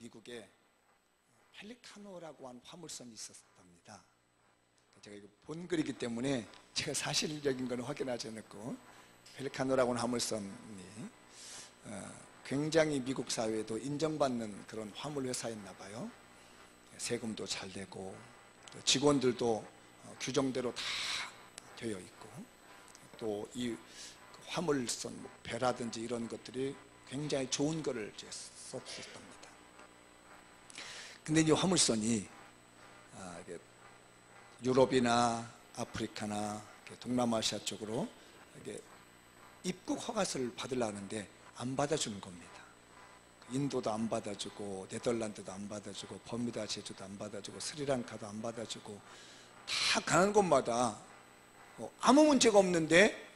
미국에 펠리카노라고 하는 화물선이 있었답니다. 제가 이거 본 글이기 때문에 제가 사실적인 건 확인하지 않았고, 펠리카노라고 하는 화물선이 굉장히 미국 사회에도 인정받는 그런 화물 회사였나 봐요. 세금도 잘 내고 또 직원들도 규정대로 다 되어 있고, 또 이 화물선 배라든지 이런 것들이 굉장히 좋은 거를 썼답니다. 근데 이 화물선이 유럽이나 아프리카나 동남아시아 쪽으로 입국 허가서를 받으려고 하는데 안 받아주는 겁니다. 인도도 안 받아주고, 네덜란드도 안 받아주고, 버뮤다 제주도 안 받아주고, 스리랑카도 안 받아주고, 다 가는 곳마다 아무 문제가 없는데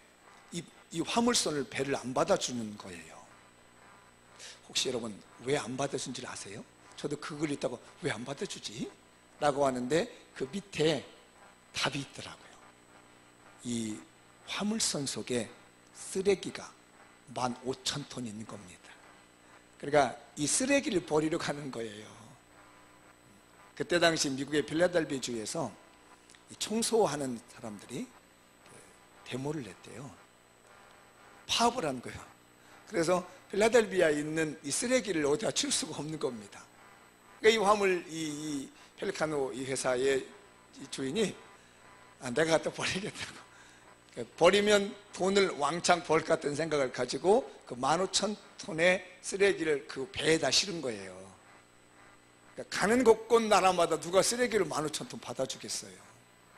이 화물선을 배를 안 받아주는 거예요. 혹시 여러분 왜 안 받아준지를 아세요? 저도 그 글 읽다가 왜 안 받아주지? 라고 하는데 그 밑에 답이 있더라고요. 이 화물선 속에 쓰레기가 15,000톤 있는 겁니다. 그러니까 이 쓰레기를 버리러 가는 거예요. 그때 당시 미국의 필라델피아 주에서 청소하는 사람들이 데모를 냈대요. 파업을 한 거예요. 그래서 필라델피아에 있는 이 쓰레기를 어디다 칠 수가 없는 겁니다. 그러니까 이 화물, 이 펠리카노 이 회사의 이 주인이 내가 갖다 버리겠다고, 버리면 돈을 왕창 벌 것 같은 생각을 가지고 그 15,000톤의 쓰레기를 그 배에다 실은 거예요. 그러니까 가는 곳곳 나라마다 누가 쓰레기를 15,000톤 받아주겠어요?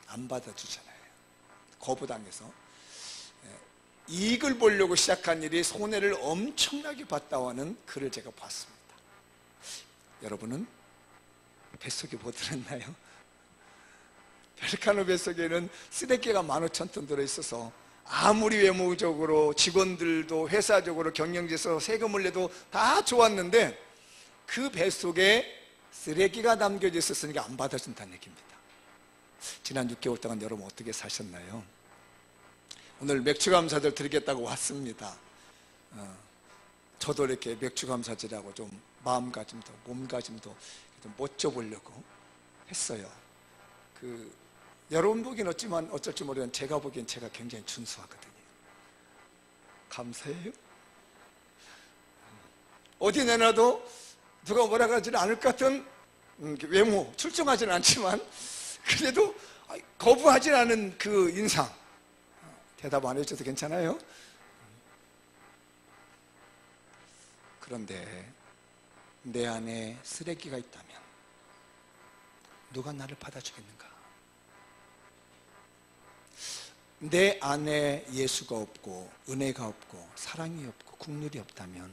안 받아주잖아요. 거부당해서. 이익을 보려고 시작한 일이 손해를 엄청나게 봤다고 하는 글을 제가 봤습니다. 여러분은 뱃속에 뭐 들었나요? 펠리카노 뱃속에는 쓰레기가 15,000톤 들어있어서 아무리 외모적으로 직원들도 회사적으로 경영지에서 세금을 내도 다 좋았는데 그 뱃속에 쓰레기가 남겨져 있었으니까 안 받아준다는 얘기입니다. 지난 6개월 동안 여러분 어떻게 사셨나요? 오늘 맥주감사절 드리겠다고 왔습니다. 저도 이렇게 맥주감사절하고 좀 마음가짐도 몸가짐도 좀 멋져보려고 했어요. 여러분 보기엔 어쩔지 모르겠지만 제가 보기엔 제가 굉장히 준수하거든요. 감사해요. 어디 내놔도 누가 뭐라 하지는 않을 것 같은 외모, 출중하지는 않지만 그래도 거부하지 않은 그 인상, 대답 안 해줘도 괜찮아요? 그런데 내 안에 쓰레기가 있다면 누가 나를 받아주겠는가? 내 안에 예수가 없고 은혜가 없고 사랑이 없고 국률이 없다면,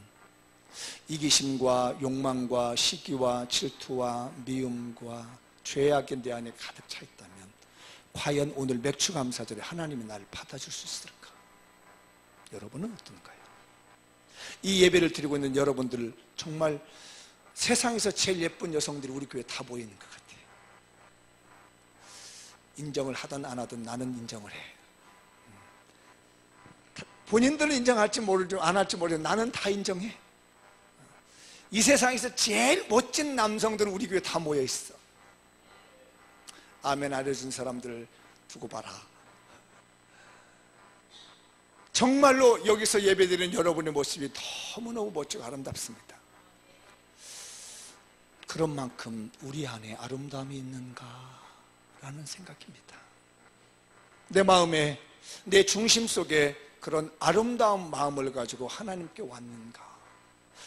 이기심과 욕망과 시기와 질투와 미움과 죄악이 내 안에 가득 차 있다면 과연 오늘 맥주감사절에 하나님이 나를 받아줄 수 있을까? 여러분은 어떤가요? 이 예배를 드리고 있는 여러분들, 정말 세상에서 제일 예쁜 여성들이 우리 교회에 다 모이는 것 같아요. 인정을 하든 안 하든 나는 인정을 해. 본인들은 인정할지 모르지 안 할지 모르지 나는 다 인정해. 이 세상에서 제일 멋진 남성들은 우리 교회에 다 모여 있어. 아멘 알려준 사람들 두고 봐라. 정말로 여기서 예배드리는 여러분의 모습이 너무너무 멋지고 아름답습니다. 그런 만큼 우리 안에 아름다움이 있는가 라는 생각입니다. 내 마음에, 내 중심 속에 그런 아름다운 마음을 가지고 하나님께 왔는가?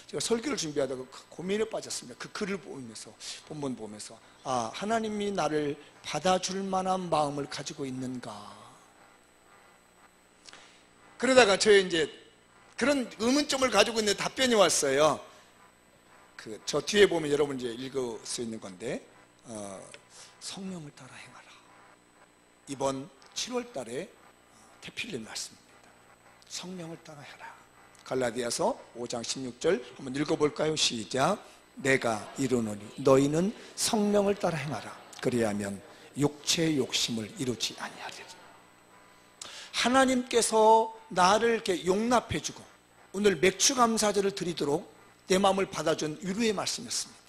제가 설교를 준비하다가 고민에 빠졌습니다. 그 글을 보면서, 본문 보면서, 하나님이 나를 받아줄 만한 마음을 가지고 있는가? 그러다가 저의 이제 그런 의문점을 가지고 있는 답변이 왔어요. 저 뒤에 보면 여러분 이제 읽을 수 있는 건데, 성령을 따라 행하라. 이번 7월 달에 태필린 말씀입니다. 성령을 따라 해라. 갈라디아서 5장 16절 한번 읽어볼까요? 시작. 내가 이르노니 너희는 성령을 따라 행하라. 그리하면 육체의 욕심을 이루지 아니하리라. 하나님께서 나를 이렇게 용납해주고 오늘 맥주감사절을 드리도록 내 마음을 받아준 위로의 말씀이었습니다.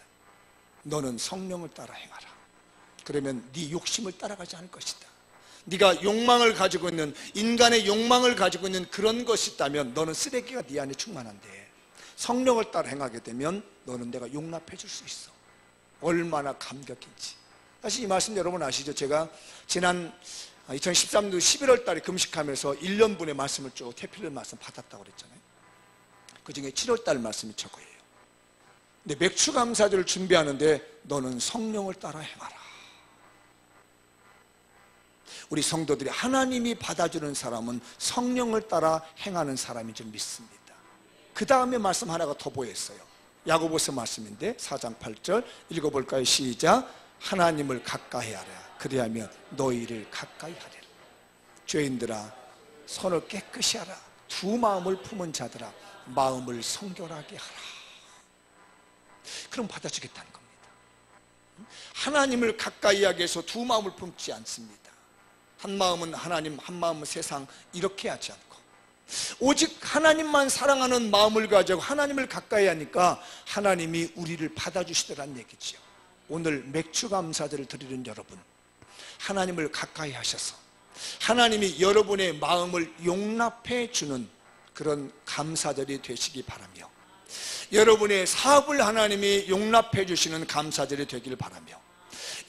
너는 성령을 따라 행하라. 그러면 네 욕심을 따라가지 않을 것이다. 네가 욕망을 가지고 있는, 인간의 욕망을 가지고 있는 그런 것이 있다면 너는 쓰레기가 네 안에 충만한데, 성령을 따라 행하게 되면 너는 내가 용납해 줄 수 있어. 얼마나 감격인지. 사실 이 말씀 여러분 아시죠? 제가 지난 2013년 11월 달에 금식하면서 1년분의 말씀을 쭉 태필을 말씀 받았다고 그랬잖아요. 그 중에 7월 달 말씀이 저거예요. 근데 맥주 감사절을 준비하는데 너는 성령을 따라 행하라. 우리 성도들이 하나님이 받아주는 사람은 성령을 따라 행하는 사람인 줄 믿습니다. 그 다음에 말씀 하나가 더 보였어요. 야고보서 말씀인데 4장 8절 읽어볼까요? 시작. 하나님을 가까이 하라. 그리하면 너희를 가까이 하리라. 죄인들아 손을 깨끗이 하라. 두 마음을 품은 자들아 마음을 성결하게 하라. 그럼 받아주겠다는 겁니다. 하나님을 가까이 하기 위해서 두 마음을 품지 않습니다. 한 마음은 하나님, 한 마음은 세상, 이렇게 하지 않고 오직 하나님만 사랑하는 마음을 가지고 하나님을 가까이 하니까 하나님이 우리를 받아주시더란 얘기죠. 오늘 맥주 감사들을 드리는 여러분, 하나님을 가까이 하셔서 하나님이 여러분의 마음을 용납해 주는 그런 감사들이 되시기 바라며, 여러분의 사업을 하나님이 용납해 주시는 감사들이 되길 바라며,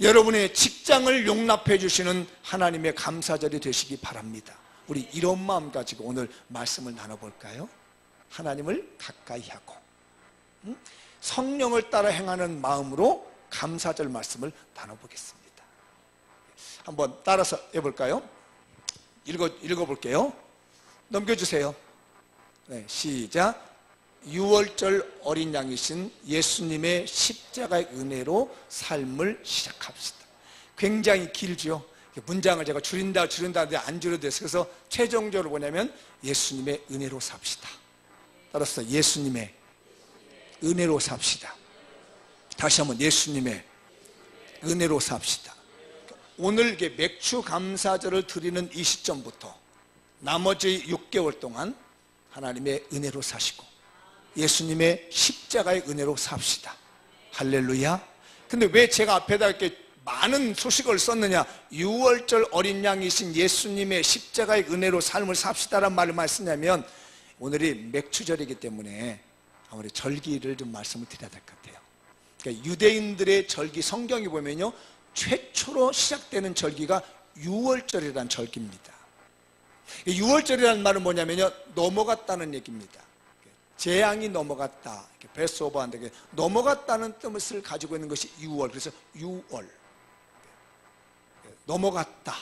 여러분의 직장을 용납해 주시는 하나님의 감사절이 되시기 바랍니다. 우리 이런 마음 가지고 오늘 말씀을 나눠볼까요? 하나님을 가까이 하고 성령을 따라 행하는 마음으로 감사절 말씀을 나눠보겠습니다. 한번 따라서 해볼까요? 읽어볼게요. 넘겨주세요. 네, 시작. 6월절 어린 양이신 예수님의 십자가의 은혜로 삶을 시작합시다. 굉장히 길죠. 문장을 제가 줄인다 하는데 안 줄여도 돼서, 그래서 최종적으로 뭐냐면 예수님의 은혜로 삽시다. 따라서 예수님의 은혜로 삽시다. 다시 한번 예수님의 은혜로 삽시다. 오늘 맥주 감사절을 드리는 이 시점부터 나머지 6개월 동안 하나님의 은혜로 사시고 예수님의 십자가의 은혜로 삽시다. 할렐루야. 근데 왜 제가 앞에다 이렇게 많은 소식을 썼느냐? 6월절 어린 양이신 예수님의 십자가의 은혜로 삶을 삽시다란 말을 쓰냐면, 오늘이 맥주절이기 때문에 아무리 절기를 좀 말씀을 드려야 될 것 같아요. 그러니까 유대인들의 절기, 성경에 보면요 최초로 시작되는 절기가 6월절이라는 절기입니다. 6월절이라는 말은 뭐냐면요 넘어갔다는 얘기입니다. 재앙이 넘어갔다, 패스오버한테 넘어갔다는 뜻을 가지고 있는 것이 6월. 그래서 6월 넘어갔다,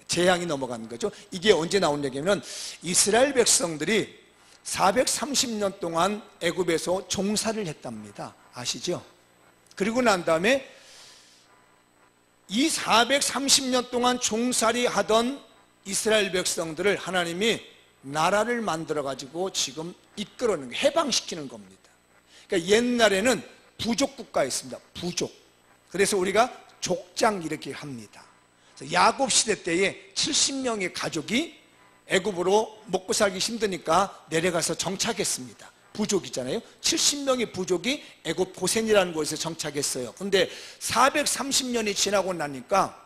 재앙이 넘어가는 거죠. 이게 언제 나온 얘기냐면 이스라엘 백성들이 430년 동안 애굽에서 종살이를 했답니다. 아시죠? 그리고 난 다음에 이 430년 동안 종살이 하던 이스라엘 백성들을 하나님이 나라를 만들어 가지고 지금 이끌어내는, 해방시키는 겁니다. 그러니까 옛날에는 부족 국가였습니다. 부족. 그래서 우리가 족장 이렇게 합니다. 야곱 시대 때에 70명의 가족이 애굽으로 먹고 살기 힘드니까 내려가서 정착했습니다. 부족이잖아요. 70명의 부족이 애굽 고센이라는 곳에 정착했어요. 근데 430년이 지나고 나니까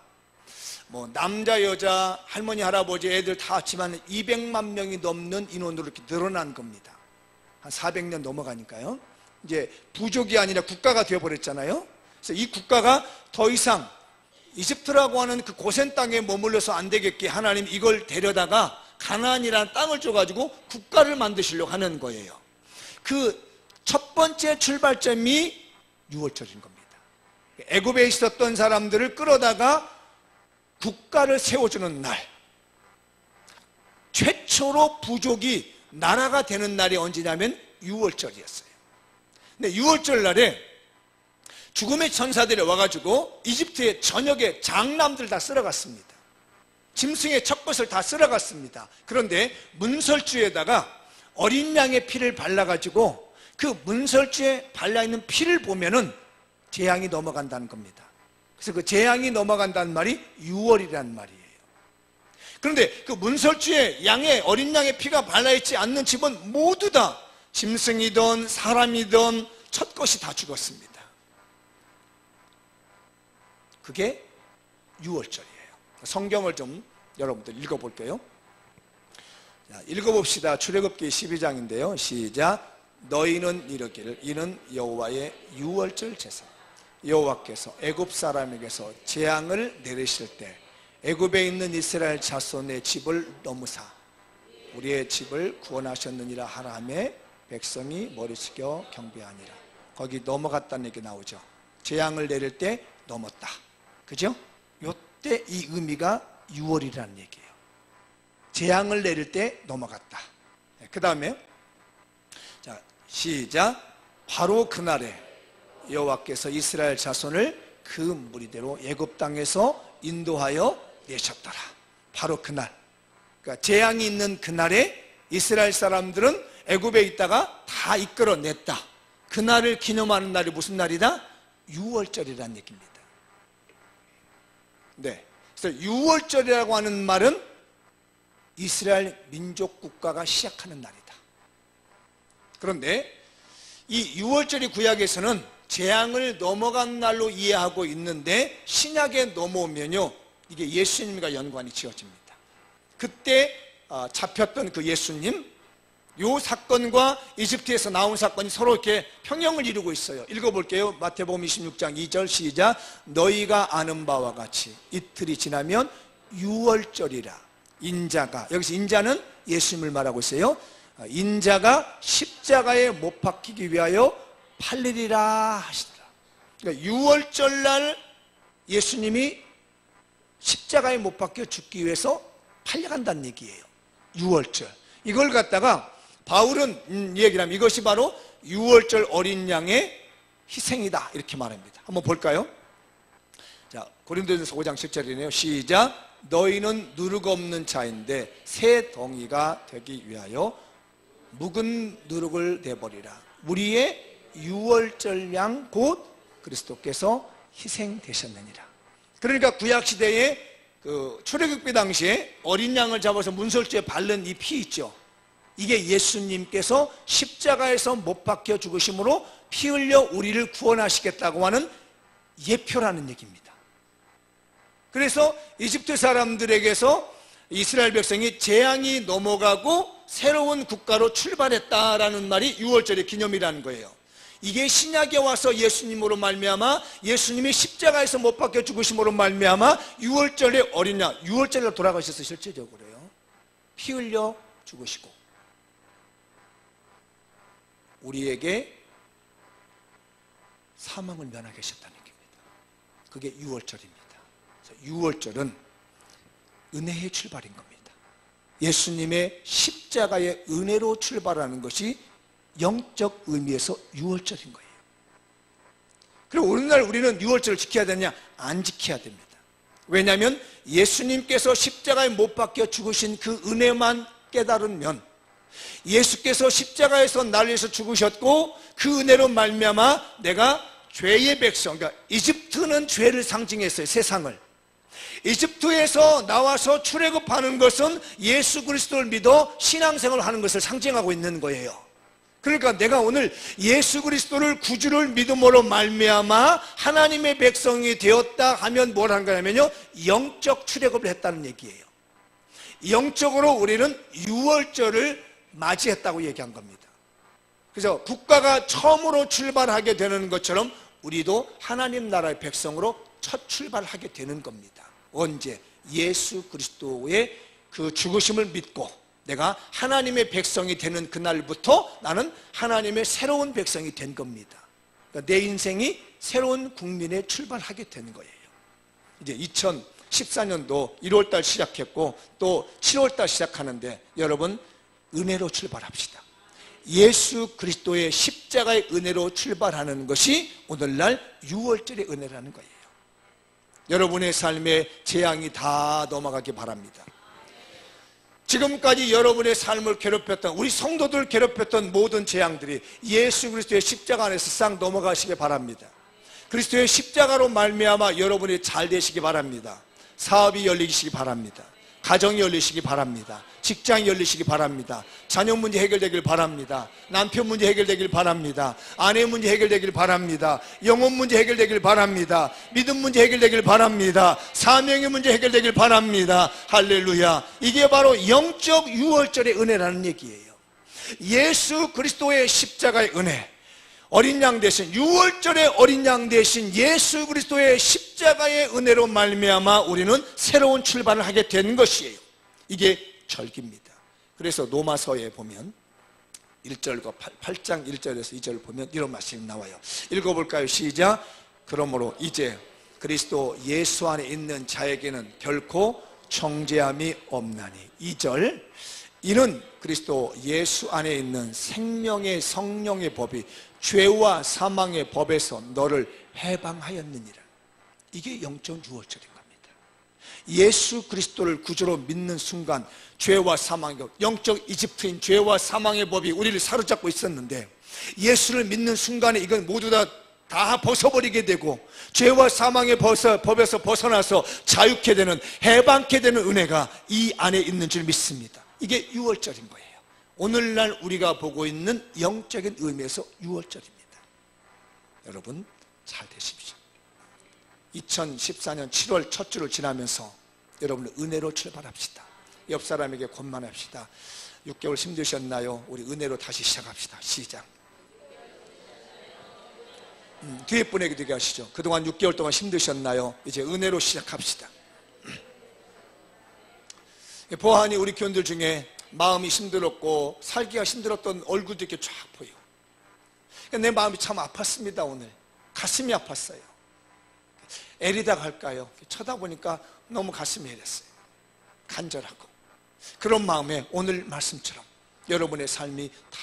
뭐 남자 여자 할머니 할아버지 애들 다 합치면 200만 명이 넘는 인원으로 이렇게 늘어난 겁니다. 한 400년 넘어가니까요. 이제 부족이 아니라 국가가 되어버렸잖아요. 그래서 이 국가가 더 이상 이집트라고 하는 그 고센 땅에 머물러서 안 되겠게 하나님 이걸 데려다가 가나안이라는 땅을 줘가지고 국가를 만드시려고 하는 거예요. 그 첫 번째 출발점이 6월절인 겁니다. 애굽에 있었던 사람들을 끌어다가 국가를 세워주는 날, 최초로 부족이 나라가 되는 날이 언제냐면 6월절이었어요. 근데 6월절 날에 죽음의 천사들이 와가지고 이집트의 전역의 장남들 다 쓸어갔습니다. 짐승의 첫 것을 다 쓸어갔습니다. 그런데 문설주에다가 어린 양의 피를 발라가지고 그 문설주에 발라있는 피를 보면은 재앙이 넘어간다는 겁니다. 그래서 그 재앙이 넘어간다는 말이 6월이라는 말이에요. 그런데 그 문설주에 어린 양의 피가 발라있지 않는 집은 모두 다 짐승이든 사람이든 첫 것이 다 죽었습니다. 그게 유월절이에요. 성경을 좀 여러분들 읽어볼게요. 자, 읽어봅시다. 출애굽기 12장인데요. 시작. 너희는 이르기를 이는 여호와의 유월절 제사. 여호와께서 애굽 사람에게서 재앙을 내리실 때 애굽에 있는 이스라엘 자손의 집을 넘으사 우리의 집을 구원하셨느니라 하라매 백성이 머리 숙여 경배하니라. 거기 넘어갔다는 얘기 나오죠. 재앙을 내릴 때 넘었다. 그죠? 요때 이 의미가 유월이라는 얘기예요. 재앙을 내릴 때 넘어갔다. 그 다음에 자 시작. 바로 그날에 여호와께서 이스라엘 자손을 그 무리대로 애굽 땅에서 인도하여 내셨더라. 바로 그날, 그러니까 재앙이 있는 그날에 이스라엘 사람들은 애굽에 있다가 다 이끌어냈다. 그날을 기념하는 날이 무슨 날이다? 유월절이라는 얘기입니다. 네, 그래서 유월절이라고 하는 말은 이스라엘 민족 국가가 시작하는 날이다. 그런데 이 유월절이 구약에서는 재앙을 넘어간 날로 이해하고 있는데 신약에 넘어오면요, 이게 예수님과 연관이 지어집니다. 그때 잡혔던 그 예수님, 요 사건과 이집트에서 나온 사건이 서로 이렇게 평형을 이루고 있어요. 읽어볼게요. 마태복음 26장 2절 시작. 너희가 아는 바와 같이 이틀이 지나면 유월절이라 인자가, 여기서 인자는 예수님을 말하고 있어요. 인자가 십자가에 못 박히기 위하여 팔리리라 하시더라. 그러니까 유월절날 예수님이 십자가에 못 박혀 죽기 위해서 팔려간다는 얘기예요. 유월절. 이걸 갖다가 바울은 얘기를 하면 이것이 바로 유월절 어린 양의 희생이다 이렇게 말합니다. 한번 볼까요? 자, 고린도전서 5장 10절이네요. 시작. 너희는 누룩 없는 자인데 새 덩이가 되기 위하여 묵은 누룩을 내버리라. 우리의 유월절 양 곧 그리스도께서 희생되셨느니라. 그러니까 구약시대에 그 출애굽기 당시에 어린 양을 잡아서 문설주에 바른 이 피 있죠. 이게 예수님께서 십자가에서 못 박혀 죽으심으로 피 흘려 우리를 구원하시겠다고 하는 예표라는 얘기입니다. 그래서 이집트 사람들에게서 이스라엘 백성이 재앙이 넘어가고 새로운 국가로 출발했다라는 말이 유월절의 기념이라는 거예요. 이게 신약에 와서 예수님으로 말미암아 예수님이 십자가에서 못 박혀 죽으심으로 말미암아 유월절의 어린 양, 유월절로 돌아가셔서 실제적으로요, 피 흘려 죽으시고 우리에게 사망을 면하게 하셨다는 얘기입니다. 그게 유월절입니다. 유월절은 은혜의 출발인 겁니다. 예수님의 십자가의 은혜로 출발하는 것이 영적 의미에서 유월절인 거예요. 그리고 오늘날 우리는 유월절을 지켜야 되느냐? 안 지켜야 됩니다. 왜냐하면 예수님께서 십자가에 못 박혀 죽으신 그 은혜만 깨달으면, 예수께서 십자가에서 나를 위해서 죽으셨고 그 은혜로 말미암아 내가 죄의 백성, 그러니까 이집트는 죄를 상징했어요. 세상을. 이집트에서 나와서 출애굽하는 것은 예수 그리스도를 믿어 신앙생활을 하는 것을 상징하고 있는 거예요. 그러니까 내가 오늘 예수 그리스도를 구주를 믿음으로 말미암아 하나님의 백성이 되었다 하면 뭘 한 거냐면요, 영적 출애굽을 했다는 얘기예요. 영적으로 우리는 유월절을 맞이했다고 얘기한 겁니다. 그래서 국가가 처음으로 출발하게 되는 것처럼 우리도 하나님 나라의 백성으로 첫 출발하게 되는 겁니다. 언제? 예수 그리스도의 그 죽으심을 믿고 내가 하나님의 백성이 되는 그날부터 나는 하나님의 새로운 백성이 된 겁니다. 그러니까 내 인생이 새로운 국민에 출발하게 되는 거예요. 이제 2014년도 1월달 시작했고 또 7월달 시작하는데 여러분 은혜로 출발합시다. 예수 그리스도의 십자가의 은혜로 출발하는 것이 오늘날 유월절의 은혜라는 거예요. 여러분의 삶에 재앙이 다 넘어가기 바랍니다. 지금까지 여러분의 삶을 괴롭혔던, 우리 성도들 괴롭혔던 모든 재앙들이 예수 그리스도의 십자가 안에서 싹 넘어가시기 바랍니다. 그리스도의 십자가로 말미암아 여러분이 잘 되시기 바랍니다. 사업이 열리시기 바랍니다. 가정이 열리시기 바랍니다. 직장이 열리시기 바랍니다. 자녀 문제 해결되길 바랍니다. 남편 문제 해결되길 바랍니다. 아내 문제 해결되길 바랍니다. 영혼 문제 해결되길 바랍니다. 믿음 문제 해결되길 바랍니다. 사명의 문제 해결되길 바랍니다. 할렐루야. 이게 바로 영적 유월절의 은혜라는 얘기예요. 예수 그리스도의 십자가의 은혜, 어린 양 대신, 유월절의 어린 양 대신 예수 그리스도의 십자가의 은혜로 말미암아 우리는 새로운 출발을 하게 된 것이에요. 이게 절기입니다. 그래서 로마서에 보면 1절과 8장 1절에서 2절을 보면 이런 말씀이 나와요. 읽어볼까요? 시작. 그러므로 이제 그리스도 예수 안에 있는 자에게는 결코 정죄함이 없나니. 2절. 이는 그리스도 예수 안에 있는 생명의 성령의 법이 죄와 사망의 법에서 너를 해방하였느니라. 이게 영적 유월절인 겁니다. 예수 그리스도를 구주로 믿는 순간 죄와 사망의 법, 영적 이집트인 죄와 사망의 법이 우리를 사로잡고 있었는데, 예수를 믿는 순간에 이건 모두 다 벗어버리게 되고 죄와 사망의 법에서 벗어나서 자유케 되는, 해방케 되는 은혜가 이 안에 있는 줄 믿습니다. 이게 유월절인 거예요. 오늘날 우리가 보고 있는 영적인 의미에서 유월절입니다. 여러분 잘 되십시오. 2014년 7월 첫 주를 지나면서 여러분 은혜로 출발합시다. 옆 사람에게 권만합시다. 6개월 힘드셨나요? 우리 은혜로 다시 시작합시다. 시작. 뒤에 분에게 되게 하시죠. 그동안 6개월 동안 힘드셨나요? 이제 은혜로 시작합시다. 보아하니 우리 교인들 중에 마음이 힘들었고 살기가 힘들었던 얼굴도 이렇게 쫙 보여. 내 마음이 참 아팠습니다. 오늘 가슴이 아팠어요. 애리다 갈까요? 쳐다보니까 너무 가슴이 애렸어요. 간절하고. 그런 마음에 오늘 말씀처럼 여러분의 삶이 다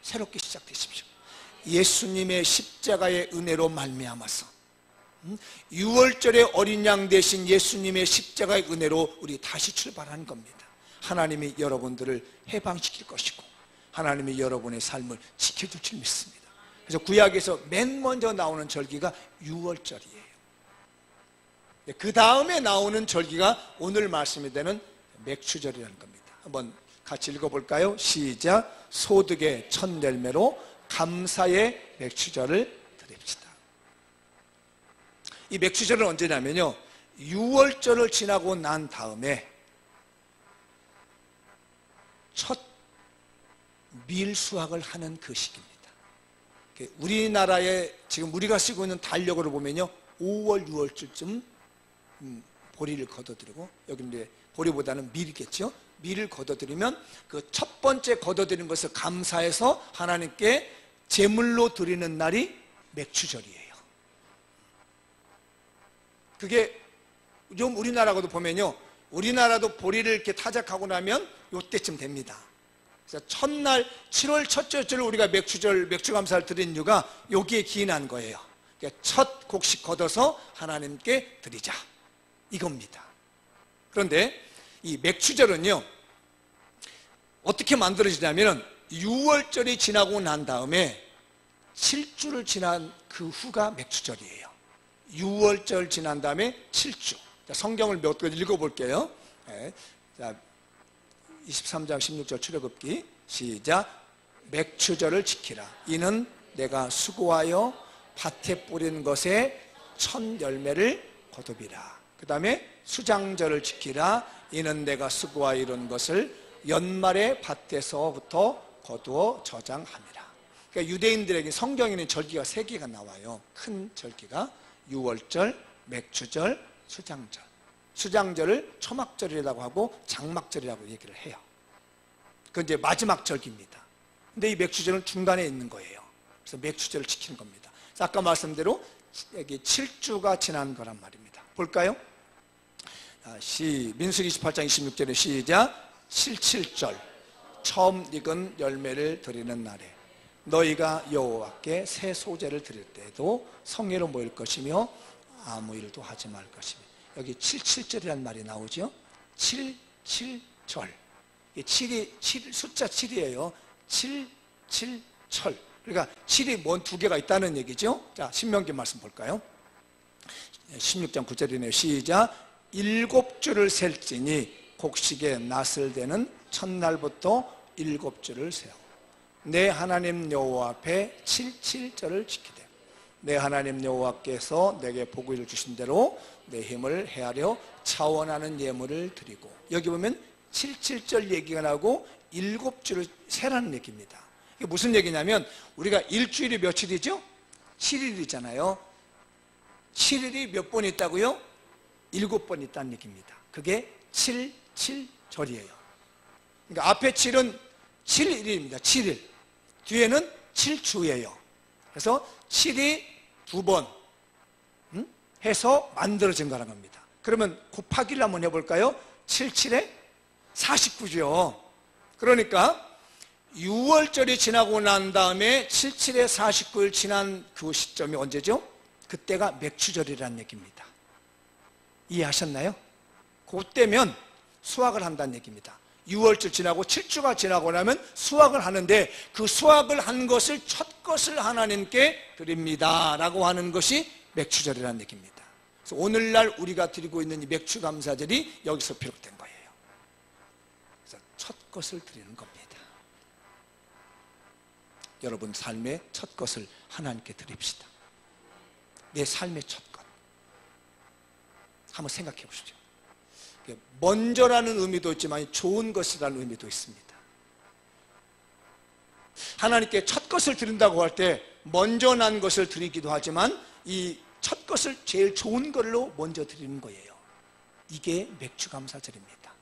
새롭게 시작되십시오. 예수님의 십자가의 은혜로 말미암아서 유월절의 어린 양 대신 예수님의 십자가의 은혜로 우리 다시 출발하는 겁니다. 하나님이 여러분들을 해방시킬 것이고 하나님이 여러분의 삶을 지켜줄 줄 믿습니다. 그래서 구약에서 맨 먼저 나오는 절기가 유월절이에요. 그 다음에 나오는 절기가 오늘 말씀이 되는 맥추절이라는 겁니다. 한번 같이 읽어볼까요? 시작. 소득의 첫 열매로 감사의 맥추절을 드립시다. 이 맥추절은 언제냐면요, 유월절을 지나고 난 다음에 첫 밀수확을 하는 그 시기입니다. 우리나라에 지금 우리가 쓰고 있는 달력으로 보면요, 5월, 6월쯤 보리를 걷어들이고, 여기 이제 보리보다는 밀이겠죠. 밀을 걷어들이면 그 첫 번째 걷어들인 것을 감사해서 하나님께 제물로 드리는 날이 맥추절이에요. 그게 좀 우리나라하고도 보면요, 우리나라도 보리를 이렇게 타작하고 나면 요때쯤 됩니다. 그래서 첫날 7월 첫째 주를 우리가 맥추절, 맥추감사를 드린 이유가 여기에 기인한 거예요. 그러니까 첫 곡식 걷어서 하나님께 드리자, 이겁니다. 그런데 이 맥추절은요, 어떻게 만들어지냐면 6월절이 지나고 난 다음에 7주를 지난 그 후가 맥추절이에요. 6월절 지난 다음에 7주. 성경을 몇 개 읽어볼게요. 자, 23장 16절 출애굽기 시작. 맥추절을 지키라. 이는 내가 수고하여 밭에 뿌린 것에 첫 열매를 거두비라. 그 다음에 수장절을 지키라. 이는 내가 수고하여 이룬 것을 연말에 밭에서부터 거두어 저장함이라. 그러니까 유대인들에게 성경에는 절기가 3개가 나와요. 큰 절기가 유월절, 맥추절, 수장절. 수장절을 초막절이라고 하고 장막절이라고 얘기를 해요. 그건 이제 마지막 절기입니다. 근데 이 맥추절은 중간에 있는 거예요. 그래서 맥추절을 지키는 겁니다. 그래서 아까 말씀대로 여기 7주가 지난 거란 말입니다. 볼까요? 민수기 28장 26절에 시작. 77절 처음 익은 열매를 드리는 날에 너희가 여호와께 새 소제를 드릴 때에도 성회로 모일 것이며 아무 일도 하지 말 것이며. 여기 77절이라는 말이 나오죠. 77절. 7이 숫자 7이에요. 77철. 그러니까 7이 뭔 2개가 있다는 얘기죠. 자, 신명기 말씀 볼까요? 16장 9절이네요. 시작. 7주를 셀지니 곡식의 낫을 대는 첫날부터 7주를 세워 내 하나님 여호와 앞에 77절을 지키되 내 하나님 여호와께서 내게 복을 주신 대로 내 힘을 헤아려 차원하는 예물을 드리고, 여기 보면 77절 얘기가 나오고 7주를 세라는 얘기입니다. 이게 무슨 얘기냐면 우리가 일주일이 며칠이죠? 7일이잖아요. 7일이 몇 번 있다고요? 7번 있다는 얘기입니다. 그게 77절이에요. 그러니까 앞에 7은 7일입니다. 7일. 뒤에는 7주예요. 그래서 7이 2번 해서 만들어진 거라는 겁니다. 그러면 곱하기를 한번 해볼까요? 77에 49죠. 그러니까 6월절이 지나고 난 다음에 77에 49일 지난 그 시점이 언제죠? 그때가 맥추절이라는 얘기입니다. 이해하셨나요? 그때면 수확을 한다는 얘기입니다. 6월절 지나고 7주가 지나고 나면 수확을 하는데 그 수확을 한 것을 첫 것을 하나님께 드립니다 라고 하는 것이 맥추절이라는 얘기입니다. 그래서 오늘날 우리가 드리고 있는 이 맥추감사절이 여기서 비롯된 거예요. 그래서 첫 것을 드리는 겁니다. 여러분 삶의 첫 것을 하나님께 드립시다. 내 삶의 첫 것 한번 생각해 보시죠. 먼저라는 의미도 있지만 좋은 것이라는 의미도 있습니다. 하나님께 첫 것을 드린다고 할 때 먼저 난 것을 드리기도 하지만 이 첫 것을 제일 좋은 걸로 먼저 드리는 거예요. 이게 맥추감사절입니다.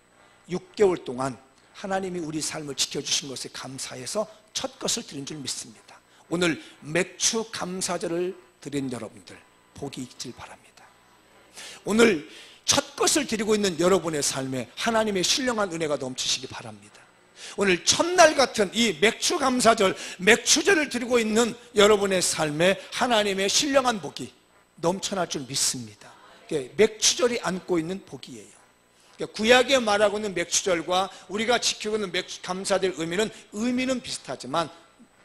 6개월 동안 하나님이 우리 삶을 지켜주신 것에 감사해서 첫 것을 드린 줄 믿습니다. 오늘 맥추감사절을 드린 여러분들 복이 있길 바랍니다. 오늘 첫 것을 드리고 있는 여러분의 삶에 하나님의 신령한 은혜가 넘치시기 바랍니다. 오늘 첫날 같은 이 맥추감사절, 맥추절을 드리고 있는 여러분의 삶에 하나님의 신령한 복이 넘쳐날 줄 믿습니다. 맥추절이 안고 있는 복이에요. 구약에 말하고 있는 맥추절과 우리가 지키고 있는 맥추감사절 의미는 비슷하지만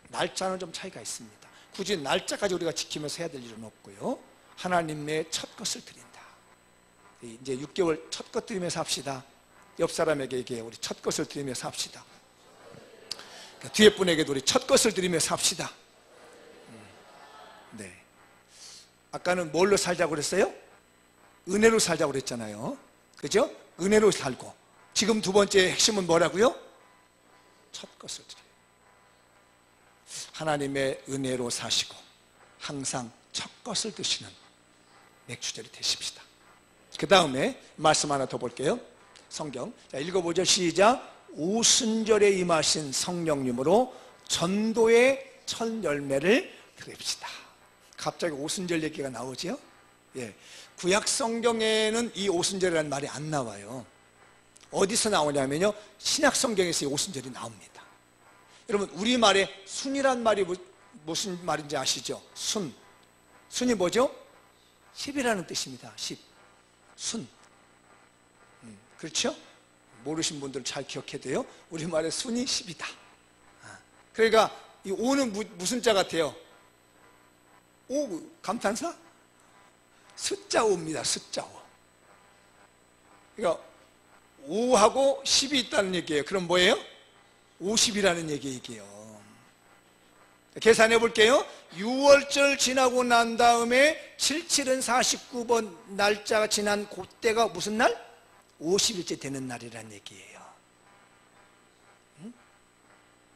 날짜는 좀 차이가 있습니다. 굳이 날짜까지 우리가 지키면서 해야 될 일은 없고요. 하나님의 첫 것을 드린다. 이제 6개월 첫 것 드리면서 합시다. 옆 사람에게 얘기해. 우리 첫 것을 드리면서 합시다. 뒤에 분에게도 우리 첫 것을 드리면서 합시다. 네. 아까는 뭘로 살자고 그랬어요? 은혜로 살자고 그랬잖아요. 그죠? 은혜로 살고. 지금 두 번째 핵심은 뭐라고요? 첫 것을 드려요. 하나님의 은혜로 사시고 항상 첫 것을 드시는 맥추절이 되십시다. 그 다음에 말씀 하나 더 볼게요. 성경. 자, 읽어보죠. 시작. 오순절에 임하신 성령님으로 전도의 첫 열매를 드립시다. 갑자기 오순절 얘기가 나오죠? 예. 구약 성경에는 이 오순절이라는 말이 안 나와요. 어디서 나오냐면요, 신약 성경에서 이 오순절이 나옵니다. 여러분 우리말에 순이란 말이 무슨 말인지 아시죠? 순. 순이 뭐죠? 10이라는 뜻입니다. 10. 순. 그렇죠? 모르신 분들 잘 기억해야 돼요. 우리말에 순이 10이다. 그러니까 이 오는 무슨 자 같아요? 오, 감탄사? 숫자 5입니다. 숫자 5. 그러니까 5하고 10이 있다는 얘기예요. 그럼 뭐예요? 50이라는 얘기예요. 계산해 볼게요. 6월절 지나고 난 다음에 77은 49번 날짜가 지난 그때가 무슨 날? 50일째 되는 날이라는 얘기예요.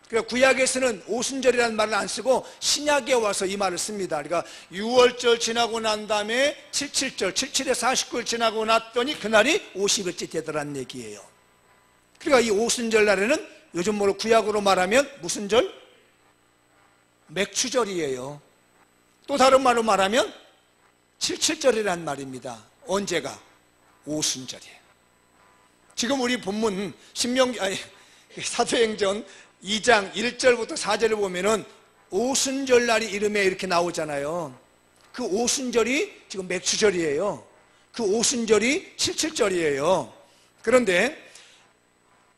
그러니까 구약에서는 오순절이라는 말을 안 쓰고 신약에 와서 이 말을 씁니다. 그러니까 6월절 지나고 난 다음에 77절, 77에 49일 지나고 났더니 그날이 50일째 되더라는 얘기예요. 그러니까 이 오순절 날에는 요즘 뭐로 구약으로 말하면 무슨 절? 맥추절이에요. 또 다른 말로 말하면 77절이라는 말입니다. 언제가? 오순절이에요. 지금 우리 본문 사도행전 2장 1절부터 4절을 보면은 오순절 날이 이름에 이렇게 나오잖아요. 그 오순절이 지금 맥추절이에요. 그 오순절이 77절이에요. 그런데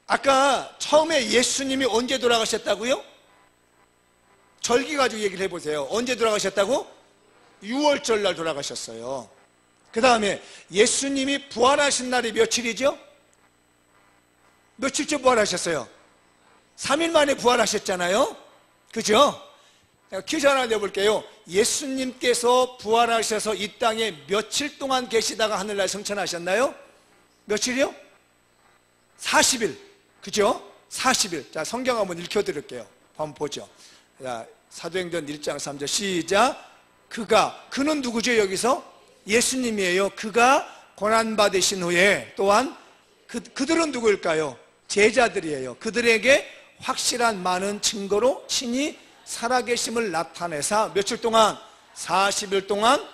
아까 처음에 예수님이 언제 돌아가셨다고요? 절기 가지고 얘기를 해보세요. 언제 돌아가셨다고? 6월절 날 돌아가셨어요. 그 다음에 예수님이 부활하신 날이 며칠이죠? 며칠째 부활하셨어요? 3일 만에 부활하셨잖아요. 그죠? 퀴즈 하나 내볼게요. 예수님께서 부활하셔서 이 땅에 며칠 동안 계시다가 하늘날 승천하셨나요? 며칠이요? 40일. 그죠? 40일. 자, 성경 한번 읽혀드릴게요. 한번 보죠. 자, 사도행전 1장 3절 시작. 그는 누구죠? 여기서 예수님이에요. 그가 고난받으신 후에 또한 그들은 누구일까요? 제자들이에요. 그들에게 확실한 많은 증거로 친히 살아계심을 나타내사 며칠 동안? 40일 동안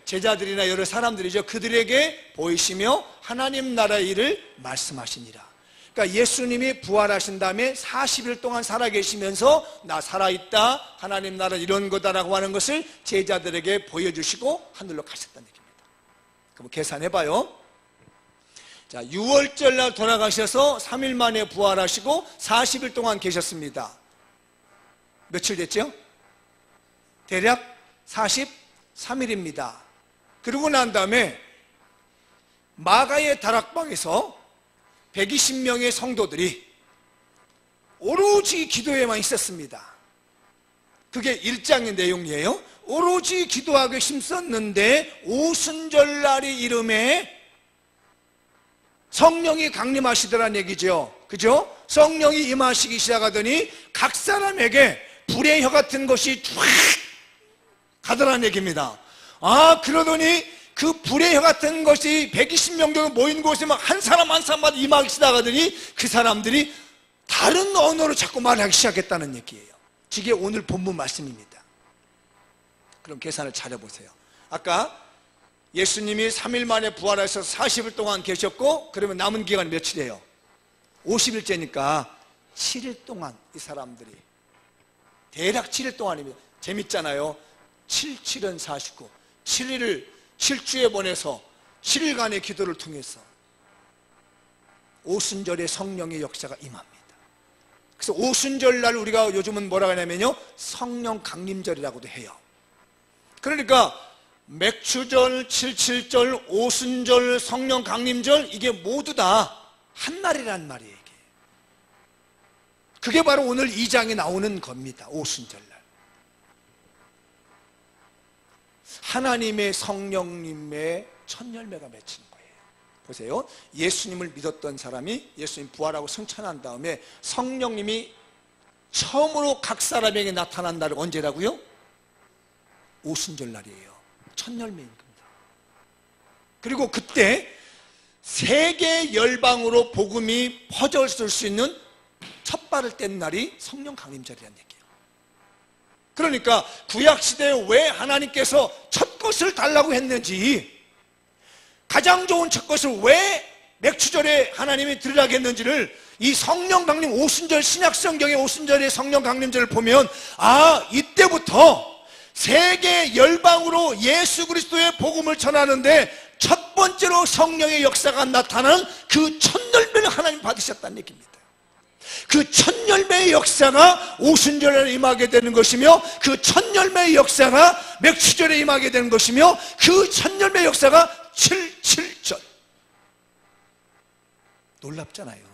제자들이나 여러 사람들이죠. 그들에게 보이시며 하나님 나라의 일을 말씀하시니라. 그러니까 예수님이 부활하신 다음에 40일 동안 살아계시면서 나 살아있다, 하나님 나라 이런 거다라고 하는 것을 제자들에게 보여주시고 하늘로 가셨다는 얘기입니다. 그럼 계산해봐요. 자, 6월절 날 돌아가셔서 3일 만에 부활하시고 40일 동안 계셨습니다. 며칠 됐죠? 대략 43일입니다. 그러고 난 다음에 마가의 다락방에서 120명의 성도들이 오로지 기도에만 있었습니다. 그게 1장의 내용이에요. 오로지 기도하기 힘썼는데 오순절날이 이름에 성령이 강림하시더란 얘기죠. 그죠? 성령이 임하시기 시작하더니 각 사람에게 불의 혀 같은 것이 쫙 가더란 얘기입니다. 그러더니 그 불의 혀 같은 것이 120명 정도 모인 곳에 한 사람 한 사람마다 임하기 시작하더니 그 사람들이 다른 언어로 자꾸 말하기 시작했다는 얘기예요. 이게 오늘 본문 말씀입니다. 그럼 계산을 잘해보세요. 아까 예수님이 3일 만에 부활하셔서 40일 동안 계셨고, 그러면 남은 기간이 며칠이에요? 50일째니까 7일 동안 이 사람들이 대략 7일 동안입니다. 재밌잖아요. 7은 49 7일을 7주에 보내서 7일간의 기도를 통해서 오순절의 성령의 역사가 임합니다. 그래서 오순절날 우리가 요즘은 뭐라고 하냐면요, 성령 강림절이라고도 해요. 그러니까 맥추절, 칠칠절, 오순절, 성령 강림절, 이게 모두 다 한 날이란 말이에요. 이게. 그게 바로 오늘 2장에 나오는 겁니다. 오순절날 하나님의 성령님의 첫 열매가 맺히는 거예요. 보세요. 예수님을 믿었던 사람이 예수님 부활하고 승천한 다음에 성령님이 처음으로 각 사람에게 나타난 날은 언제라고요? 오순절날이에요. 첫 열매인 겁니다. 그리고 그때 세계 열방으로 복음이 퍼졌을 수 있는 첫 발을 뗀 날이 성령 강림절이라는 얘기예요. 그러니까 구약시대에 왜 하나님께서 첫 것을 달라고 했는지, 가장 좋은 첫 것을 왜 맥추절에 하나님이 드리라고 했는지를 이 성령 강림 오순절, 신약성경의 오순절의 성령 강림절을 보면 이때부터 세계 열방으로 예수 그리스도의 복음을 전하는데 첫 번째로 성령의 역사가 나타나는 그 첫 열매를 하나님 받으셨다는 얘기입니다. 그 첫 열매의 역사가 오순절에 임하게 되는 것이며, 그 첫 열매의 역사가 맥추절에 임하게 되는 것이며, 그 첫 열매의 역사가 7.7절. 놀랍잖아요.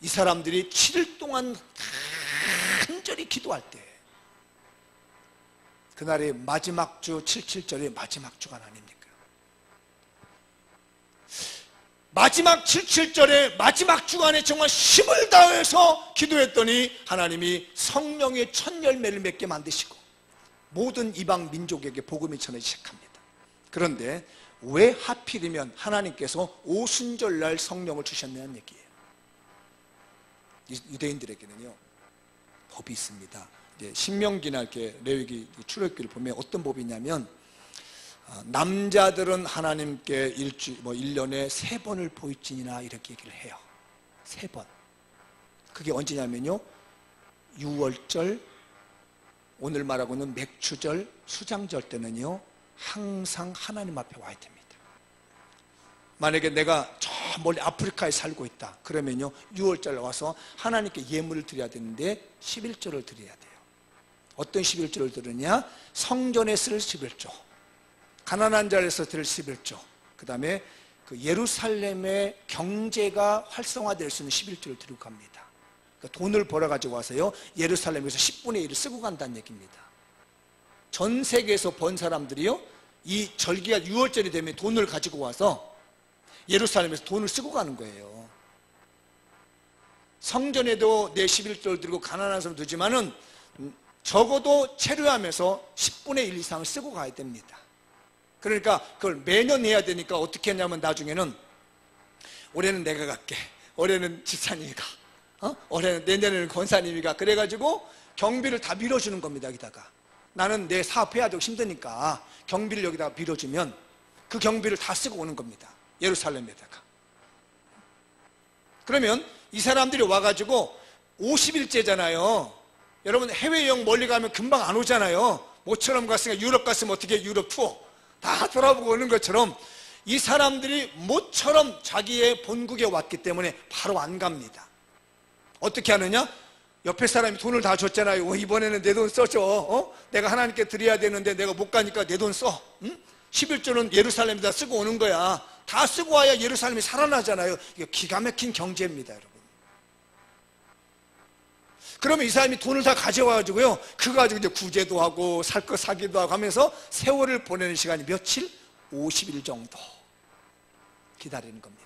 이 사람들이 7일 동안 간절히 기도할 때, 그날이 마지막 주 7.7절의 마지막 주간 아닙니까? 마지막 7.7절의 마지막 주간에 정말 힘을 다해서 기도했더니 하나님이 성령의 첫 열매를 맺게 만드시고 모든 이방 민족에게 복음이 전해지기 시작합니다. 그런데 왜 하필이면 하나님께서 오순절날 성령을 주셨냐는 얘기예요. 유대인들에게는요 법이 있습니다. 신명기나 이렇게 레위기, 출애굽기를 보면 어떤 법이 있냐면, 남자들은 하나님께 1년에 3번을 보일지니라 이렇게 얘기를 해요. 3번. 그게 언제냐면요, 6월절, 오늘 말하고는 맥추절, 수장절 때는요 항상 하나님 앞에 와야 됩니다. 만약에 내가 저 멀리 아프리카에 살고 있다 그러면요 6월절 와서 하나님께 예물을 드려야 되는데 11조를 드려야 돼요. 어떤 11조를 드느냐? 성전에 쓸 11조, 가난한 자에서 드릴 11조, 그 다음에 그 예루살렘의 경제가 활성화될 수 있는 11조를 들고 갑니다. 그러니까 돈을 벌어가지고 와서요, 예루살렘에서 10분의 1을 쓰고 간다는 얘기입니다. 전 세계에서 번 사람들이요, 이 절기가 6월절이 되면 돈을 가지고 와서 예루살렘에서 돈을 쓰고 가는 거예요. 성전에도 내 11조를 들고 가난한 사람 두지만은 적어도 체류하면서 10분의 1 이상을 쓰고 가야 됩니다. 그러니까 그걸 매년 해야 되니까 어떻게 했냐면 나중에는 올해는 내가 갈게, 올해는 집사님이 가, 올해는 내년에는 권사님이 가, 그래가지고 경비를 다 밀어주는 겁니다. 여기다가 나는 내 사업해야 되고 힘드니까 경비를 여기다가 밀어주면 그 경비를 다 쓰고 오는 겁니다. 예루살렘에다가. 그러면 이 사람들이 와가지고 50일째잖아요. 여러분 해외여행 멀리 가면 금방 안 오잖아요. 모처럼 갔으니까 유럽 갔으면 어떻게 유럽 투어 다 돌아보고 오는 것처럼 이 사람들이 모처럼 자기의 본국에 왔기 때문에 바로 안 갑니다. 어떻게 하느냐? 옆에 사람이 돈을 다 줬잖아요. 이번에는 내 돈 써줘. 내가 하나님께 드려야 되는데 내가 못 가니까 내 돈 써. 11조는 예루살렘에다 쓰고 오는 거야. 다 쓰고 와야 예루살렘이 살아나잖아요. 이거 기가 막힌 경제입니다, 여러분. 그러면 이 사람이 돈을 다 가져와가지고요, 그거 가지고 이제 구제도 하고 살 거 사기도 하고 하면서 세월을 보내는 시간이 며칠? 50일 정도 기다리는 겁니다.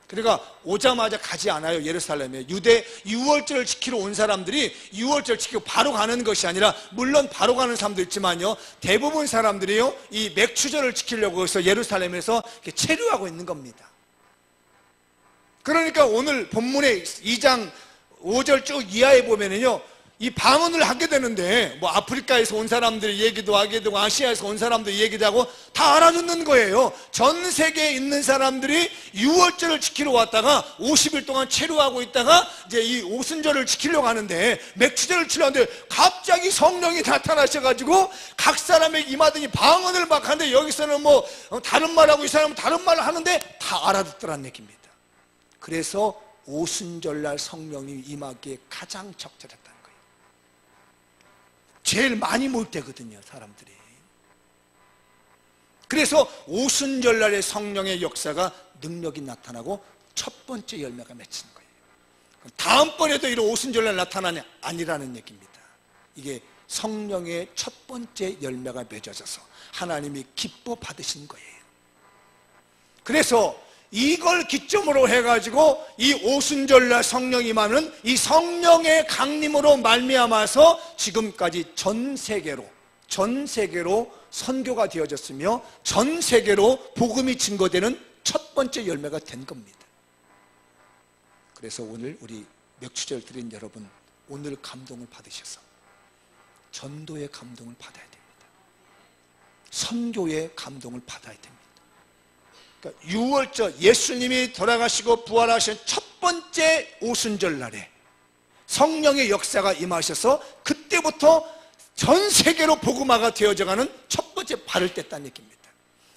그러니까 오자마자 가지 않아요. 예루살렘에 유대 6월절을 지키러 온 사람들이 6월절 지키고 바로 가는 것이 아니라, 물론 바로 가는 사람도 있지만요, 대부분 사람들이요 이 맥추절을 지키려고 해서 예루살렘에서 이렇게 체류하고 있는 겁니다. 그러니까 오늘 본문의 2장 5절 쭉 이하에 보면은요, 이 방언을 하게 되는데 뭐 아프리카에서 온 사람들이 얘기도 하게 되고 아시아에서 온 사람들이 얘기도 하고 다 알아듣는 거예요. 전 세계에 있는 사람들이 6월절을 지키러 왔다가 50일 동안 체류하고 있다가 이제 이 오순절을 지키려고 하는데, 맥추절을 치려는데 갑자기 성령이 나타나셔가지고 각 사람에게 임하더니 방언을 막 하는데, 여기서는 뭐 다른 말하고 이 사람은 다른 말을 하는데 다 알아듣더란 얘기입니다. 그래서 오순절날 성령이 임하기에 가장 적절했다는 거예요. 제일 많이 모일 때거든요, 사람들이. 그래서 오순절날의 성령의 역사가 능력이 나타나고 첫 번째 열매가 맺히는 거예요. 다음번에도 이런 오순절날 나타나냐? 아니라는 얘기입니다. 이게 성령의 첫 번째 열매가 맺어져서 하나님이 기뻐 받으신 거예요. 그래서 이걸 기점으로 해가지고 이 오순절날 성령이 임하는 이 성령의 강림으로 말미암아서 지금까지 전 세계로 선교가 되어졌으며 전 세계로 복음이 증거되는 첫 번째 열매가 된 겁니다. 그래서 오늘 우리 맥추절 드린 여러분, 오늘 감동을 받으셔서 전도의 감동을 받아야 됩니다. 선교의 감동을 받아야 됩니다. 그러니까 6월절 예수님이 돌아가시고 부활하신 첫 번째 오순절 날에 성령의 역사가 임하셔서 그때부터 전 세계로 복음화가 되어져가는 첫 번째 발을 뗐다는 얘기입니다.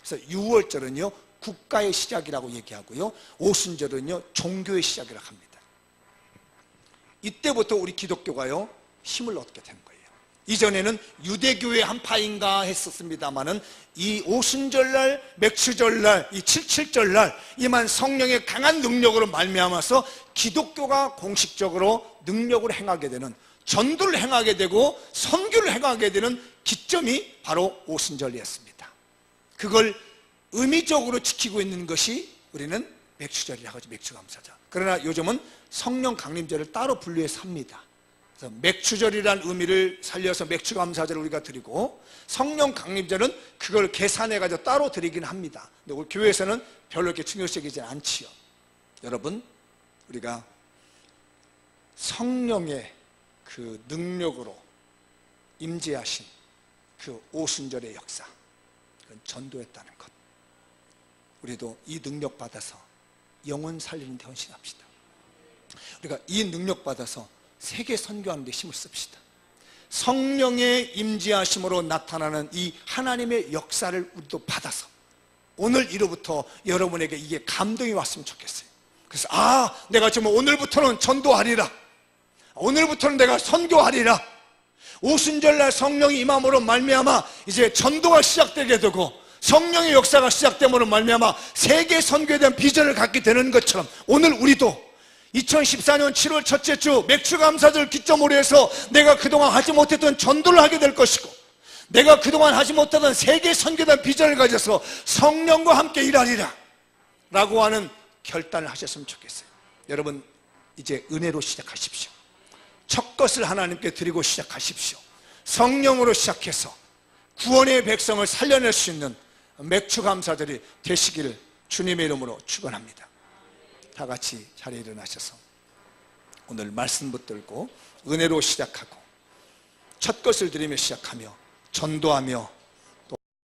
그래서 6월절은요 국가의 시작이라고 얘기하고요, 오순절은요 종교의 시작이라고 합니다. 이때부터 우리 기독교가요 힘을 얻게 된 거예요. 이전에는 유대교의 한파인가 했었습니다마는 이 오순절날, 맥추절날, 이 77절날 임한 성령의 강한 능력으로 말미암아서 기독교가 공식적으로 능력을 행하게 되는, 전도를 행하게 되고 선교를 행하게 되는 기점이 바로 오순절이었습니다. 그걸 의미적으로 지키고 있는 것이 우리는 맥추절이라고 하죠. 맥추감사절. 그러나 요즘은 성령 강림절을 따로 분류해서 합니다. 그래서 맥추절이라는 의미를 살려서 맥추감사절을 우리가 드리고, 성령 강림절은 그걸 계산해가지고 따로 드리긴 합니다. 근데 우리 교회에서는 별로 이렇게 중요시하지 않지요. 여러분, 우리가 성령의 그 능력으로 임재하신 그 오순절의 역사, 그건 전도였다는 것. 우리도 이 능력 받아서 영혼 살리는 데 헌신합시다. 우리가 이 능력 받아서 세계 선교하는 데 힘을 씁시다. 성령의 임재하심으로 나타나는 이 하나님의 역사를 우리도 받아서 오늘 이로부터 여러분에게 이게 감동이 왔으면 좋겠어요. 그래서 내가 정말 오늘부터는 전도하리라, 오늘부터는 내가 선교하리라, 오순절날 성령이 임함으로 말미암아 이제 전도가 시작되게 되고 성령의 역사가 시작됨으로 말미암아 세계 선교에 대한 비전을 갖게 되는 것처럼 오늘 우리도 2014년 7월 첫째 주 맥주 감사절 기점으로 해서 내가 그동안 하지 못했던 전도를 하게 될 것이고, 내가 그동안 하지 못하던 세계 선교에 대한 비전을 가져서 성령과 함께 일하리라 라고 하는 결단을 하셨으면 좋겠어요. 여러분, 이제 은혜로 시작하십시오. 첫 것을 하나님께 드리고 시작하십시오. 성령으로 시작해서 구원의 백성을 살려낼 수 있는 맥주 감사들이 되시기를 주님의 이름으로 축원합니다. 다 같이 자리에 일어나셔서 오늘 말씀 붙들고 은혜로 시작하고 첫 것을 드리며 시작하며 전도하며